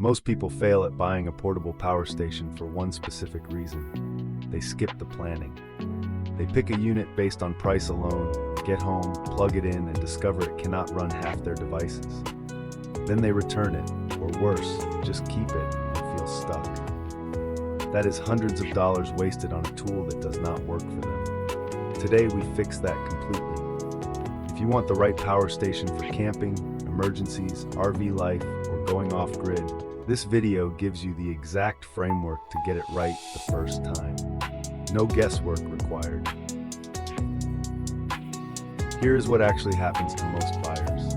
Most people fail at buying a portable power station for one specific reason. They skip the planning. They pick a unit based on price alone, get home, plug it in, and discover it cannot run half their devices. Then they return it, or worse, just keep it and feel stuck. That is hundreds of dollars wasted on a tool that does not work for them. Today we fix that completely. If you want the right power station for camping, emergencies, RV life, or going off-grid, this video gives you the exact framework to get it right the first time. No guesswork required. Here is what actually happens to most buyers.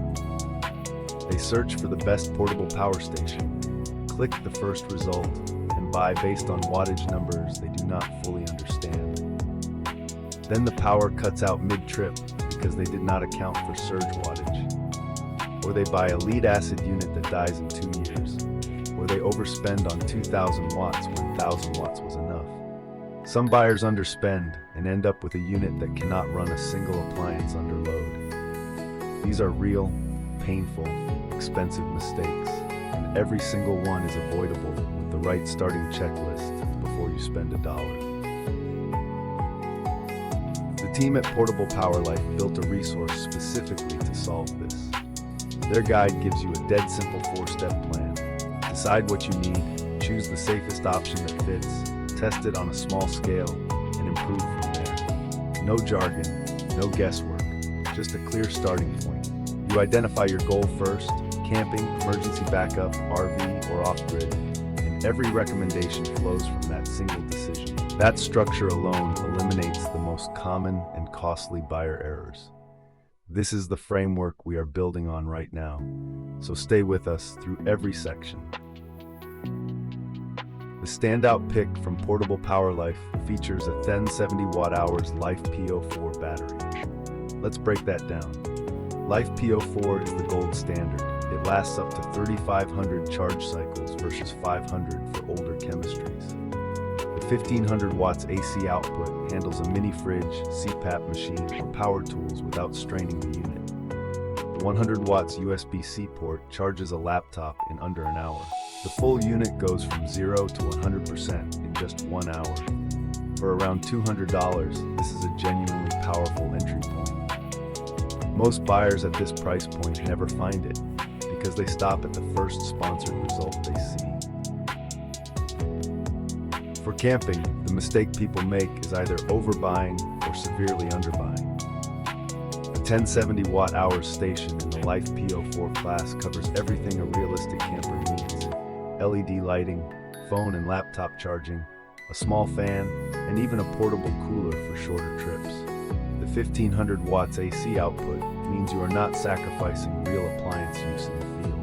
They search for the best portable power station, click the first result, and buy based on wattage numbers they do not fully understand. Then the power cuts out mid-trip because they did not account for surge wattage. Or they buy a lead-acid unit that dies in 2 years. Or they overspend on 2,000 watts when 1,000 watts was enough. Some buyers underspend and end up with a unit that cannot run a single appliance under load. These are real, painful, expensive mistakes, and every single one is avoidable with the right starting checklist before you spend $1. The team at PortablePowerLife built a resource specifically to solve this. Their guide gives you a dead simple 4-step plan. Decide what you need, choose the safest option that fits, test it on a small scale, and improve from there. No jargon, no guesswork, just a clear starting point. You identify your goal first, camping, emergency backup, RV, or off-grid, and every recommendation flows from that single decision. That structure alone eliminates the most common and costly buyer errors. This is the framework we are building on right now, so stay with us through every section. The standout pick from PortablePowerLife features a 1070 watt-hours Life P04 battery. Let's break that down. Life P04 is the gold standard. It lasts up to 3,500 charge cycles versus 500 for older chemistries. The 1,500 watts AC output handles a mini fridge, CPAP machine, or power tools without straining the unit. The 100 watts USB-C port charges a laptop in under an hour. The full unit goes from 0 to 100% in just 1 hour. For around $200, this is a genuinely powerful entry point. Most buyers at this price point never find it because they stop at the first sponsored result they see. For camping, the mistake people make is either overbuying or severely underbuying. The 1070 watt-hours station in the Life P04 class covers everything a realistic camper needs. LED lighting, phone and laptop charging, a small fan, and even a portable cooler for shorter trips. The 1,500 watts AC output means you are not sacrificing real appliance use in the field.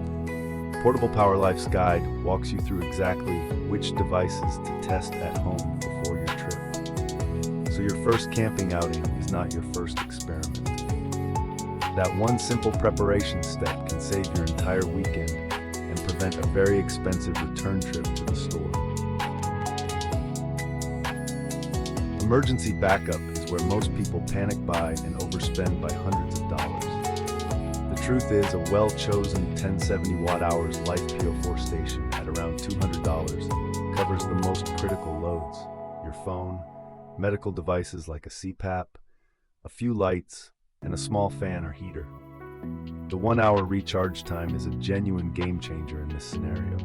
PortablePowerLife's guide walks you through exactly which devices to test at home before your trip. So your first camping outing is not your first experiment. That one simple preparation step can save your entire weekend and prevent a very expensive return trip to the store. Emergency backup is where most people panic buy and overspend by hundreds of dollars. The truth is, a well-chosen 1070 watt-hours Life P04 station at around $200 covers the most critical loads: your phone, medical devices like a CPAP, a few lights, and a small fan or heater. The 1-hour recharge time is a genuine game changer in this scenario.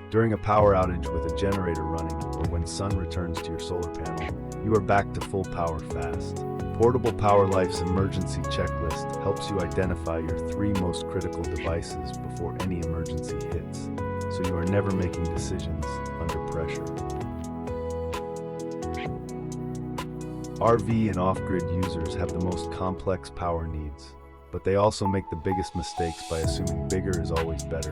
During a power outage with a generator running or when sun returns to your solar panel, you are back to full power fast. PortablePowerLife's emergency checklist helps you identify your 3 most critical devices before any emergency hits, so you are never making decisions under pressure. RV and off-grid users have the most complex power needs, but they also make the biggest mistakes by assuming bigger is always better.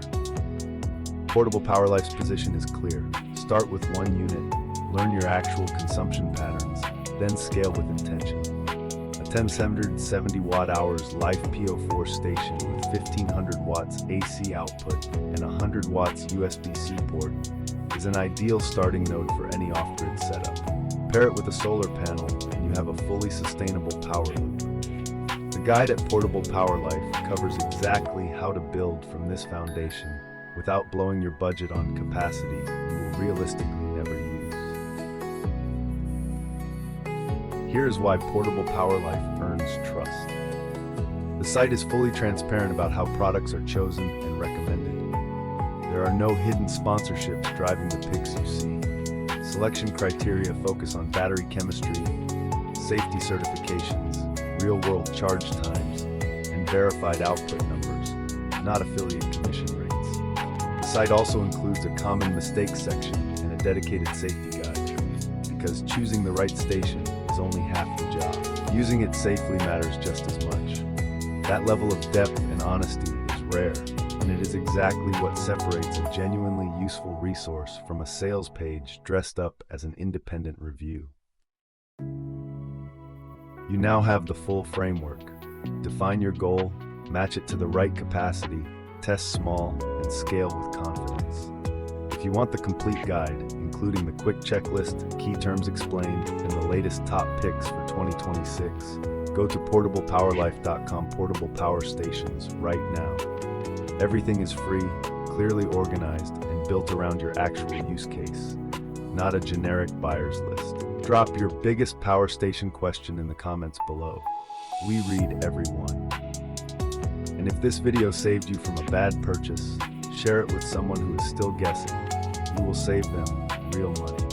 PortablePowerLife's position is clear. Start with 1 unit, learn your actual consumption patterns, then scale with intention. A 1070 watt-hours Life P04 station with 1,500 watts AC output and 100 watts USB-C port is an ideal starting node for any off-grid setup. Pair it with a solar panel and you have a fully sustainable power loop. The guide at PortablePowerLife covers exactly how to build from this foundation without blowing your budget on capacity you will realistically never use. Here is why PortablePowerLife earns trust. The site is fully transparent about how products are chosen and recommended. There are no hidden sponsorships driving the picks you see. Selection criteria focus on battery chemistry, safety certifications, real-world charge times, and verified output numbers, not affiliate commission rates. The site also includes a common mistakes section and a dedicated safety guide, because choosing the right station is only half the job. Using it safely matters just as much. That level of depth and honesty is rare, and it is exactly what separates a genuinely useful resource from a sales page dressed up as an independent review. You now have the full framework. Define your goal, match it to the right capacity, test small, and scale with confidence. If you want the complete guide, including the quick checklist, key terms explained, and the latest top picks for 2026, go to PortablePowerLife.com. Portable power stations right now. Everything is free, clearly organized, and built around your actual use case, not a generic buyer's list. Drop your biggest power station question in the comments below. We read every one. And if this video saved you from a bad purchase, share it with someone who is still guessing. You will save them real money.